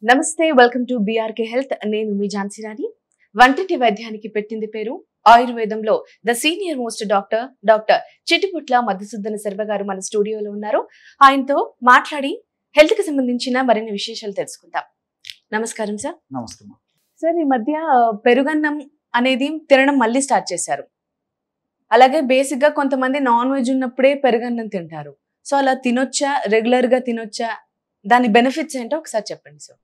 నమస్తే welcome to BRK health. నేను మీ ఝాన్సీ రాణి. వంటింటి వైద్యానికి పెట్టింది పేరు. ఆయుర్వేదంలో the senior most doctor Chittiputla Madhusudana Sharma గారు మన స్టూడియోలో ఉన్నారు. ఆయనతో మాట్లాడి హెల్త్ కి సంబంధించిన మరిన్ని విశేషాలు తెలుసుకుందాం. నమస్కారం సార్. నమస్కారం సార్, ఈ మధ్య పెరుగన్నం అనేది తినడం మళ్ళీ స్టార్ట్ చేశారు. అలాగే బేసిక్ గా కొంతమంది నాన్ వెజ్ ఉన్నప్పుడే పెరుగన్నం తింటారు. సో అలా తినొచ్చా, రెగ్యులర్ గా తినొచ్చా, దాని బెనిఫిట్స్ ఏంటో ఒకసారి చెప్పండి సార్.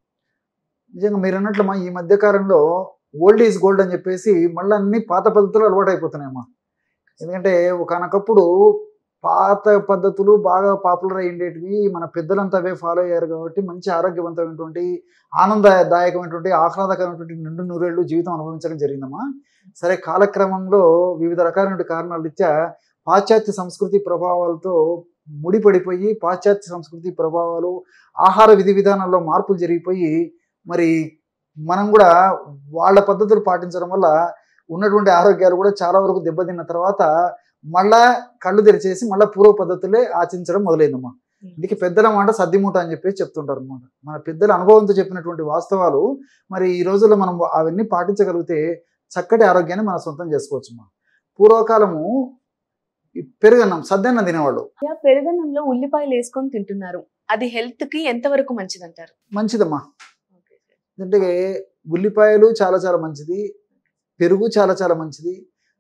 నిజంగా మీరు అన్నట్లమ్మా ఈ మధ్య కాలంలో ఓల్డ్ ఈజ్ గోల్డ్ అని చెప్పేసి మళ్ళీ అన్ని పాత పద్ధతులు అలవాటు అయిపోతున్నాయమ్మా. ఎందుకంటే ఒకనొకప్పుడు పాత పద్ధతులు బాగా పాపులర్ అయ్యేటివి, మన పెద్దలంతా అవే ఫాలో అయ్యారు కాబట్టి మంచి ఆరోగ్యవంతమైనటువంటి ఆనందదాయకమైనటువంటి ఆహ్లాదకరమైనటువంటి నిండు నూరేళ్ళు జీవితం అనుభవించడం జరిగిందమ్మా. సరే, కాలక్రమంలో వివిధ రకాలైన కారణాల రీత్యా పాశ్చాత్య సంస్కృతి ప్రభావాలతో ముడిపడిపోయి పాశ్చాత్య సంస్కృతి ప్రభావాలు ఆహార విధి విధానాల్లో మార్పులు జరిగిపోయి మరి మనం కూడా వాళ్ళ పద్ధతులు పాటించడం వల్ల ఉన్నటువంటి ఆరోగ్యాలు కూడా చాలా వరకు దెబ్బతిన్న తర్వాత మళ్ళా కళ్ళు తెరిచేసి మళ్ళీ పూర్వ పద్ధతులే ఆచరించడం మొదలైందమ్మా. ఇందుకే పెద్దల మాట సద్దిమూట అని చెప్పేసి చెప్తుంటారు అనమాట. మన పెద్దల అనుభవంతో చెప్పినటువంటి వాస్తవాలు మరి ఈ రోజుల్లో మనం అవన్నీ పాటించగలిగితే చక్కటి ఆరోగ్యాన్ని మనం సొంతం చేసుకోవచ్చమ్మా. పూర్వకాలము ఈ పెరుగన్నం సద్దన్నం తినేవాళ్ళు. పెరుగన్నంలో ఉల్లిపాయలు వేసుకొని తింటున్నారు. అది హెల్త్ కి ఎంత వరకు మంచిది అంటారు? మంచిదమ్మా. అంటే ఉల్లిపాయలు చాలా చాలా మంచిది, పెరుగు చాలా చాలా మంచిది.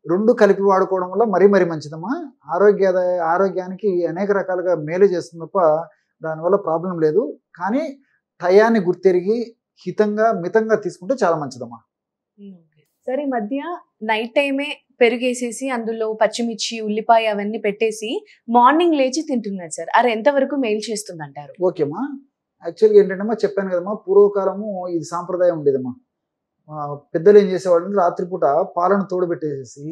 రెండు కలిపి వాడుకోవడం వల్ల మరీ మంచిదమ్మా. ఆరోగ్యానికి అనేక రకాలుగా మేలు చేస్తుంది తప్ప దానివల్ల ప్రాబ్లం లేదు. కానీ టయాన్ని గుర్తెరిగి హితంగా మితంగా తీసుకుంటే చాలా మంచిదమ్మా. సరే, ఈ మధ్య నైట్ టైమే పెరుగేసేసి అందులో పచ్చిమిర్చి, ఉల్లిపాయ అవన్నీ పెట్టేసి మార్నింగ్ లేచి తింటున్నారు సార్. అది ఎంతవరకు మేలు చేస్తుంది అంటారు? ఓకేమ్మా. యాక్చువల్గా ఏంటంటే చెప్పాను కదమ్మా, పూర్వకాలము ఇది సాంప్రదాయం ఉండేదమ్మా. పెద్దలు ఏం చేసేవాళ్ళు, రాత్రిపూట పాలను తోడుపెట్టేసేసి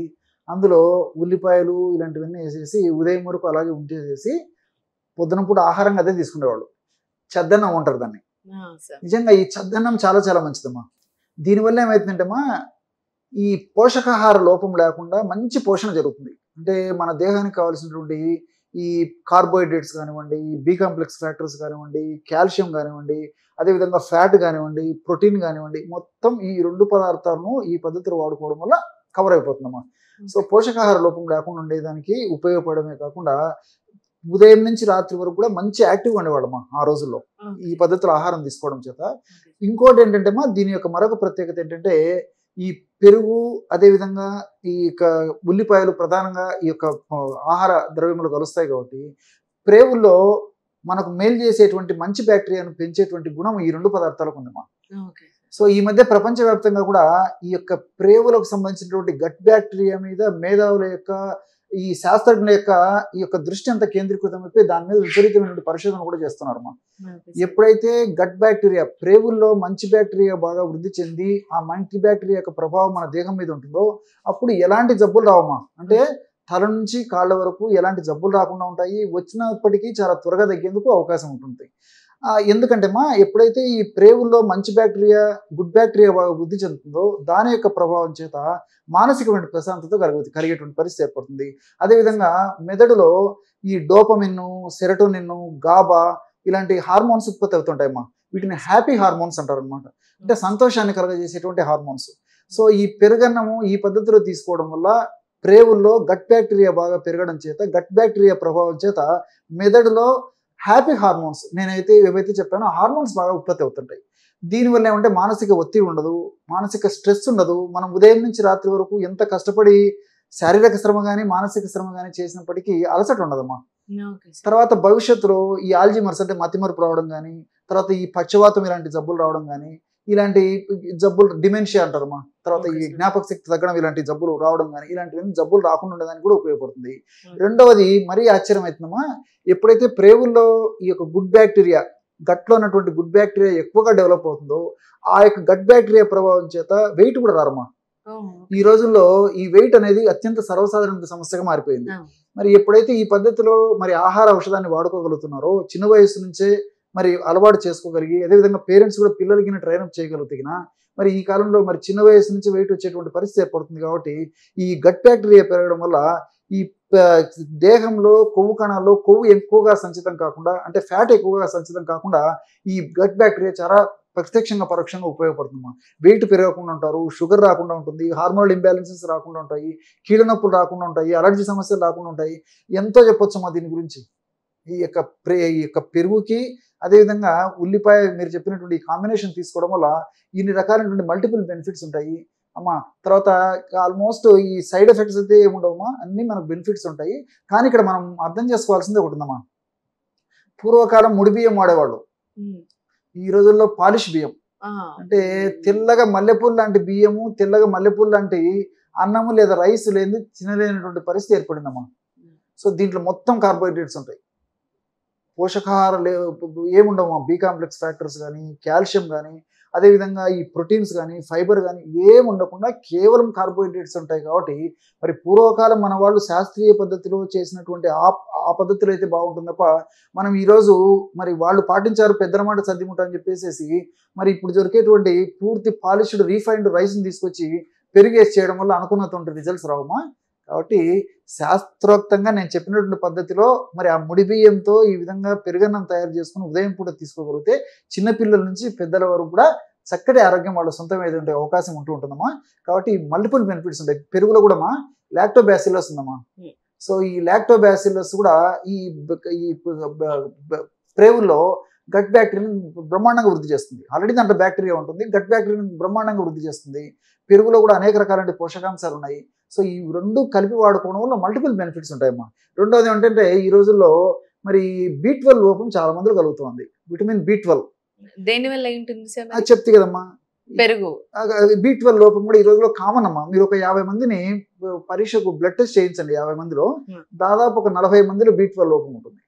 అందులో ఉల్లిపాయలు ఇలాంటివన్నీ వేసేసి ఉదయం వరకు అలాగే ఉంచేసేసి పొద్దున పూట ఆహారంగా అదే తీసుకునేవాళ్ళు. చద్దన్నం అంటారు దాన్ని. నిజంగా ఈ చద్దన్నం చాలా చాలా మంచిదమ్మా. దీనివల్ల ఏమవుతుందంటేమ్మా, ఈ పోషకాహార లోపం లేకుండా మంచి పోషణ జరుగుతుంది. అంటే మన దేహానికి కావాల్సినటువంటి ఈ కార్బోహైడ్రేట్స్ కానివ్వండి, బి కాంప్లెక్స్ ఫ్యాక్టర్స్ కానివ్వండి, కాల్షియం కానివ్వండి, అదేవిధంగా ఫ్యాట్ కానివ్వండి, ప్రోటీన్ కానివ్వండి, మొత్తం ఈ రెండు పదార్థాలను ఈ పద్ధతిలో వాడుకోవడం వల్ల కవర్ అయిపోతుందమ్మా. సో పోషకాహార లోపం లేకుండా ఉండేదానికి ఉపయోగపడమే కాకుండా ఉదయం నుంచి రాత్రి వరకు కూడా మంచి యాక్టివ్గా ఉండేవాళ్ళమ్మా ఆ రోజుల్లో ఈ పద్ధతిలో ఆహారం తీసుకోవడం చేత. ఇంకోటి ఏంటంటే దీని యొక్క మరొక ప్రత్యేకత ఏంటంటే, ఈ పెరుగు అదేవిధంగా ఈ యొక్క ఉల్లిపాయలు ప్రధానంగా ఈ యొక్క ఆహార ద్రవ్యములు కలుస్తాయి కాబట్టి ప్రేవుల్లో మనకు మేలు చేసేటువంటి మంచి బ్యాక్టీరియాను పెంచేటువంటి గుణం ఈ రెండు పదార్థాలకు ఉందమ్మా. సో ఈ మధ్య ప్రపంచవ్యాప్తంగా కూడా ఈ యొక్క ప్రేవులకు సంబంధించినటువంటి గట్ బ్యాక్టీరియా మీద మేధావుల యొక్క ఈ శాస్త్రజ్ఞుల యొక్క ఈ యొక్క దృష్టి అంతా కేంద్రీకృతం అయిపోయి దాని మీద విపరీతమైన పరిశోధన కూడా చేస్తున్నారమ్మా. ఎప్పుడైతే గట్ బ్యాక్టీరియా ప్రేవుల్లో మంచి బ్యాక్టీరియా బాగా వృద్ధి చెంది ఆ మంచి బ్యాక్టీరియా యొక్క ప్రభావం మన దేహం మీద ఉంటుందో అప్పుడు ఎలాంటి జబ్బులు రావమ్మా. అంటే తల నుంచి కాళ్ళ వరకు ఎలాంటి జబ్బులు రాకుండా ఉంటాయి. వచ్చినప్పటికీ చాలా త్వరగా తగ్గేందుకు అవకాశం ఉంటుంది. ఎందుకంటే ఎప్పుడైతే ఈ ప్రేవుల్లో మంచి బ్యాక్టీరియా గుడ్ బ్యాక్టీరియా బాగా వృద్ధి చెందుతుందో దాని యొక్క ప్రభావం చేత మానసికమైన ప్రశాంతత కలిగేటువంటి పరిస్థితి ఏర్పడుతుంది. అదేవిధంగా మెదడులో ఈ డోపమిన్, సెరటోనిన్, గాబా ఇలాంటి హార్మోన్స్ ఉత్పత్తి అవుతుంటాయమ్మా. వీటిని హ్యాపీ హార్మోన్స్ అంటారు అనమాట. అంటే సంతోషాన్ని కలగజేసేటువంటి హార్మోన్స్. సో ఈ పెరుగన్నము ఈ పద్ధతిలో తీసుకోవడం వల్ల ప్రేవుల్లో గట్ బ్యాక్టీరియా బాగా పెరగడం చేత గట్ బ్యాక్టీరియా ప్రభావం చేత మెదడులో హ్యాపీ హార్మోన్స్ నేనైతే ఏవైతే చెప్పానో హార్మోన్స్ బాగా ఉత్పత్తి అవుతుంటాయి. దీనివల్ల ఏమంటే మానసిక ఒత్తిడి ఉండదు, మానసిక స్ట్రెస్ ఉండదు. మనం ఉదయం నుంచి రాత్రి వరకు ఎంత కష్టపడి శారీరక శ్రమ కానీ మానసిక శ్రమ కానీ చేసినప్పటికీ అలసట ఉండదమ్మా. తర్వాత భవిష్యత్తులో ఈ ఆల్జీమర్స్ అంటే మతిమరుపు రావడం కానీ, తర్వాత ఈ పక్షవాతం ఇలాంటి జబ్బులు రావడం కానీ, ఇలాంటి జబ్బులు డిమెన్షియా అంటారమ్మా, తర్వాత ఈ జ్ఞాపక శక్తి తగ్గడం ఇలాంటి జబ్బులు రావడం కానీ ఇలాంటివన్నీ జబ్బులు రాకుండా ఉండడానికి కూడా ఉపయోగపడుతుంది. రెండవది మరీ ఆశ్చర్యం అవుతుందమ్మా, ఎప్పుడైతే ప్రేవుల్లో ఈ యొక్క గుడ్ బ్యాక్టీరియా గట్లో ఉన్నటువంటి గుడ్ బ్యాక్టీరియా ఎక్కువగా డెవలప్ అవుతుందో ఆ యొక్క గట్ బ్యాక్టీరియా ప్రభావం చేత వెయిట్ కూడా రారమ్మా. ఈ రోజుల్లో ఈ వెయిట్ అనేది అత్యంత సర్వసాధారణ సమస్యగా మారిపోయింది. మరి ఎప్పుడైతే ఈ పద్ధతిలో మరి ఆహార ఔషధాన్ని వాడుకోగలుగుతున్నారో చిన్న వయసు నుంచే మరి అలవాటు చేసుకోగలిగి అదేవిధంగా పేరెంట్స్ కూడా పిల్లలకి ట్రైనప్ చేయగలుగుతున్నా మరి ఈ కాలంలో మరి చిన్న వయసు నుంచి వెయిట్ వచ్చేటువంటి పరిస్థితి ఏర్పడుతుంది. కాబట్టి ఈ గట్ బ్యాక్టీరియా పెరగడం వల్ల ఈ దేహంలో కొవ్వు కణాల్లో కొవ్వు ఎక్కువగా సంచితం కాకుండా అంటే ఫ్యాట్ ఎక్కువగా సంచితం కాకుండా ఈ గట్ బ్యాక్టీరియా చాలా ప్రత్యక్షంగా పరోక్షంగా ఉపయోగపడుతుందమ్మా. వెయిట్ పెరగకుండా ఉంటారు, షుగర్ రాకుండా ఉంటుంది, హార్మోనల్ ఇంబ్యాలెన్సెస్ రాకుండా ఉంటాయి, కీళ్ళ నొప్పులు రాకుండా ఉంటాయి, అలర్జీ సమస్యలు రాకుండా ఉంటాయి. ఎంతో చెప్పొచ్చమ్మా దీని గురించి. ఈ యొక్క పెరుగుకి అదేవిధంగా ఉల్లిపాయ మీరు చెప్పినటువంటి ఈ కాంబినేషన్ తీసుకోవడం వల్ల ఇన్ని రకాలైనటువంటి మల్టిపుల్ బెనిఫిట్స్ ఉంటాయి అమ్మా. తర్వాత ఆల్మోస్ట్ ఈ సైడ్ ఎఫెక్ట్స్ అయితే ఏముండవమ్మా, అన్నీ మనకు బెనిఫిట్స్ ఉంటాయి. కానీ ఇక్కడ మనం అర్థం చేసుకోవాల్సింది ఒకటి ఉందమ్మా. పూర్వకాలం ముడి బియ్యం వాడేవాళ్ళు, ఈ రోజుల్లో పాలిష్ బియ్యం. అంటే తెల్లగా మల్లెపూలు లాంటి బియ్యము, తెల్లగా మల్లెపూలు లాంటి అన్నము లేదా రైస్ లేని తినలేనటువంటి పరిస్థితి ఏర్పడిందమ్మా. సో దీంట్లో మొత్తం కార్బోహైడ్రేట్స్ ఉంటాయి, పోషకాహారాలు ఏముండవమ్మా. బి కాంప్లెక్స్ ఫ్యాక్టర్స్ కానీ, కాల్షియం కానీ, అదేవిధంగా ఈ ప్రోటీన్స్ కానీ, ఫైబర్ కానీ ఏమి ఉండకుండా కేవలం కార్బోహైడ్రేట్స్ ఉంటాయి. కాబట్టి మరి పూర్వకాలం మన వాళ్ళు శాస్త్రీయ పద్ధతిలో చేసినటువంటి ఆ పద్ధతిలో అయితే బాగుంటుంది తప్ప, మనం ఈరోజు మరి వాళ్ళు పాటించారు పెద్దనమాట సర్దిముట్ట అని చెప్పేసి మరి ఇప్పుడు దొరికేటువంటి పూర్తి పాలిష్డ్ రీఫైన్డ్ రైస్ని తీసుకొచ్చి పెరిగేసి చేయడం వల్ల అనుకున్నటువంటి రిజల్ట్స్ రావమ్మా. కాబట్టి శాస్త్రోక్తంగా నేను చెప్పినటువంటి పద్ధతిలో మరి ఆ ముడి బియ్యంతో ఈ విధంగా పెరుగన్నం తయారు చేసుకుని ఉదయం పూట తీసుకోగలిగితే చిన్నపిల్లల నుంచి పెద్దల వరకు కూడా చక్కటి ఆరోగ్యం వాళ్ళ సొంతం ఏదంటే అవకాశం ఉంటుందమ్మా. కాబట్టి మల్టిపుల్ బెనిఫిట్స్ ఉంటాయి. పెరుగులో కూడా మా లాక్టోబాసిల్లస్ ఉందమ్మా. సో ఈ లాక్టోబాసిల్లస్ కూడా ఈ ప్రేవుల్లో గట్ బ్యాక్టీరియాని బ్రహ్మాండంగా వృద్ధి చేస్తుంది. ఆల్రెడీ దాంట్లో బ్యాక్టీరియా ఉంటుంది, గట్ బ్యాక్టీరియాని బ్రహ్మాండంగా వృద్ధి చేస్తుంది. పెరుగులో కూడా అనేక రకాలైన పోషకాంశాలు ఉన్నాయి. సో ఈ రెండు కలిపి వాడుకోవడం వల్ల మల్టిపుల్ బెనిఫిట్స్ ఉంటాయమ్మా. రెండోది ఏంటంటే ఈ రోజుల్లో మరి B12 లోపం చాలా మందిలో కలుగుతుంది. విటమిన్ B12 దేని వల్ల ఏంటుంది సార్? అది చెప్తే కదమ్మా, పెరుగు B12 లోపం కూడా ఈ రోజుల్లో కామన్ అమ్మా. మీరు ఒక 50 మందిని పరీక్షకు బ్లడ్ టెస్ట్ చేయించండి, 50 మందిలో దాదాపు ఒక 40 మందిలో B12 లోపం ఉంటుంది.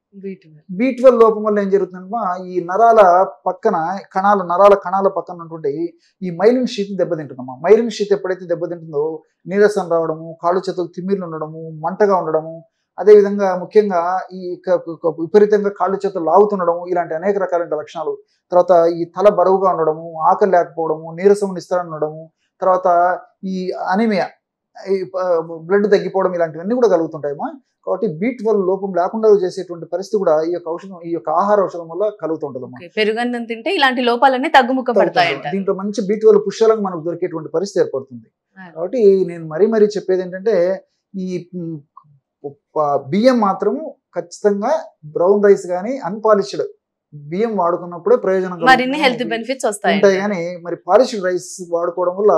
B12 లోపం వల్ల ఏం జరుగుతుందమ్మా, ఈ నరాల కణాల పక్కన ఉన్నటువంటి ఈ మైలిన్ షీట్ దెబ్బతింటుందమ్మా. మైలిన్ షీట్ ఎప్పుడైతే దెబ్బతింటుందో నీరసం రావడము, కాళ్ళు చేతులు తిమ్మిర్లు ఉండడము, మంటగా ఉండడము, అదేవిధంగా ముఖ్యంగా ఈ విపరీతంగా కాళ్ళు చేతులు లాగుతుండడము, ఇలాంటి అనేక రకాలైన లక్షణాలు. తర్వాత ఈ తల బరువుగా ఉండడము, ఆకలి లేకపోవడము, నీరసం నిస్తరణ ఉండడము, తర్వాత ఈ అనీమియా, ఈ బ్లడ్ తగ్గిపోవడం, ఇలాంటివన్నీ కూడా కలుగుతుంటాయమ్మా. కాబట్టి B12 లోపం లేకుండా చేసేటువంటి పరిస్థితి కూడా ఈ యొక్క ఆహార ఔషధం వల్ల కలుగుతుంటదమ్మా. పెరుగన్నం తింటే ఇలాంటి లోపాలన్నీ తగ్గుముఖ పడతాయి. దీంట్లో మంచి B12 పుష్కలంగా మనకు దొరికేటువంటి పరిస్థితి ఏర్పడుతుంది. కాబట్టి నేను మరీ చెప్పేది ఏంటంటే ఈ బియ్యం మాత్రము ఖచ్చితంగా బ్రౌన్ రైస్ కానీ అన్పాలిష్డ్ బియ్యం వాడుకున్నప్పుడే ప్రయోజనం హెల్త్ బెనిఫిట్స్ వస్తాయి. కానీ మరి పాలిష్డ్ రైస్ వాడుకోవడం వల్ల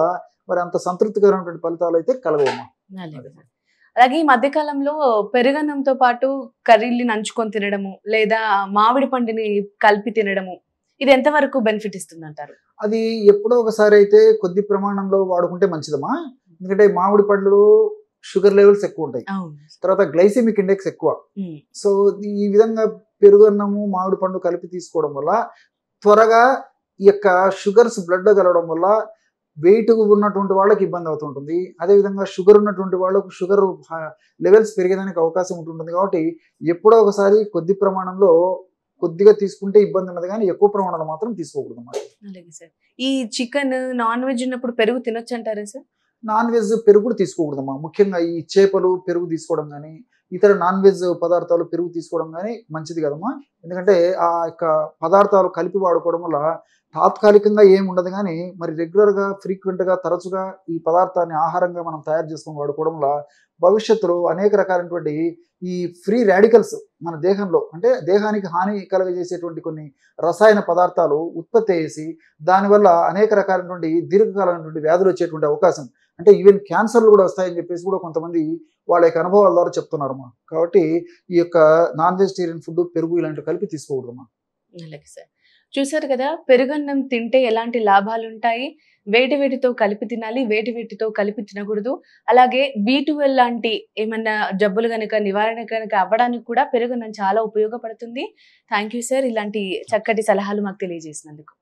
మరి అంత సంతృప్తికరమైనటువంటి ఫలితాలు అయితే కలగవమ్మా. అలాగే ఈ మధ్య కాలంలో పెరుగన్నంతో పాటు కర్రీల్ని నంచుకొని తినడము, లేదా మామిడి పండుని కలిపి తినడము, ఇది ఎంతవరకు బెనిఫిట్ ఇస్తుంది అంటారు? అది ఎప్పుడో ఒకసారి అయితే కొద్ది ప్రమాణంలో వాడుకుంటే మంచిదమ్మా. ఎందుకంటే మామిడి పండ్లు షుగర్ లెవెల్స్ ఎక్కువ ఉంటాయి, తర్వాత గ్లైసెమిక్ ఇండెక్స్ ఎక్కువ. సో ఈ విధంగా పెరుగన్నము మామిడి పండు కలిపి తీసుకోవడం వల్ల త్వరగా ఈ యొక్క షుగర్స్ బ్లడ్ లో కలవడం వల్ల వెయిట్ ఉన్నటువంటి వాళ్ళకి ఇబ్బంది అవుతుంటుంది. అదేవిధంగా షుగర్ ఉన్నటువంటి వాళ్ళకు షుగర్ లెవెల్స్ పెరిగేదానికి అవకాశం ఉంటుంటుంది. కాబట్టి ఎప్పుడో ఒకసారి కొద్ది ప్రమాణంలో కొద్దిగా తీసుకుంటే ఇబ్బంది ఉన్నది, కానీ ఎక్కువ ప్రమాణంలో మాత్రం తీసుకోకూడదు అన్నమాట. అలాగే సార్, ఈ చికెన్ నాన్ వెజ్ ఉన్నప్పుడు పెరుగు తినొచ్చు అంటారా సార్? నాన్ వెజ్ పెరుగు కూడా తీసుకోకూడదమ్మా. ముఖ్యంగా ఈ చేపలు పెరుగు తీసుకోవడం కానీ, ఇతర నాన్ వెజ్ పదార్థాలు పెరుగు తీసుకోవడం కానీ మంచిది కదమ్మా. ఎందుకంటే ఆ యొక్క పదార్థాలు కలిపి వాడుకోవడం వల్ల తాత్కాలికంగా ఏమి ఉండదు, కానీ మరి రెగ్యులర్గా ఫ్రీక్వెంట్గా తరచుగా ఈ పదార్థాన్ని ఆహారంగా మనం తయారు చేసుకొని వాడుకోవడం వల్ల భవిష్యత్తులో అనేక రకాలైనటువంటి ఈ ఫ్రీ రాడికల్స్ మన దేహంలో, అంటే దేహానికి హాని కలగజేసేటువంటి కొన్ని రసాయన పదార్థాలు ఉత్పత్తి చేసి దానివల్ల అనేక రకాలైనటువంటి దీర్ఘకాలమైనటువంటి వ్యాధులు వచ్చేటువంటి అవకాశం, అంటే ఈవెన్ క్యాన్సర్లు కూడా వస్తాయని చెప్పేసి కూడా కొంతమంది వాళ్ళ యొక్క అనుభవాల ద్వారా చెప్తున్నారమ్మా. కాబట్టి ఈ యొక్క నాన్ వెజిటేరియన్ ఫుడ్ పెరుగు ఇలాంటివి కలిపి తీసుకోకూడదమ్మా. అలాగే సార్, చూసారు కదా పెరుగన్నం తింటే ఎలాంటి లాభాలు ఉంటాయి. వేటితో కలిపి తినాలి, వేటితో కలిపి తినకూడదు. అలాగే B12 లాంటి ఏమన్నా జబ్బులు కనుక నివారణ కనుక అవ్వడానికి కూడా పెరుగన్నం చాలా ఉపయోగపడుతుంది. థ్యాంక్ యూ సార్, ఇలాంటి చక్కటి సలహాలు మాకు తెలియజేసినందుకు.